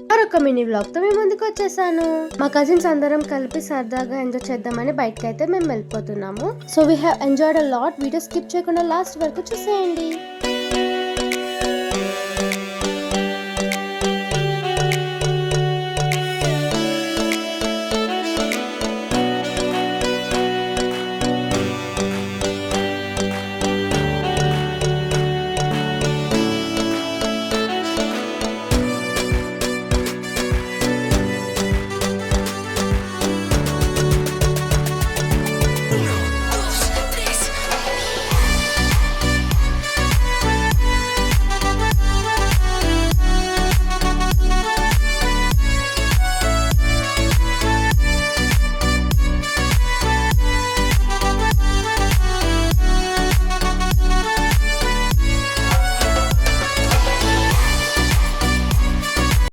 మరొక mini vlog తో మేము ముందుకు వచ్చేసాను. మా కజిన్స్ అందరం కలిపి సరదాగా ఎంజాయ్ చేద్దామని బయటకి అయితే మేము వెళ్ళిపోతున్నాము. So we have enjoyed a lot. Video skip చేయకుండా లాస్ట్ వరకు చూసేయండి.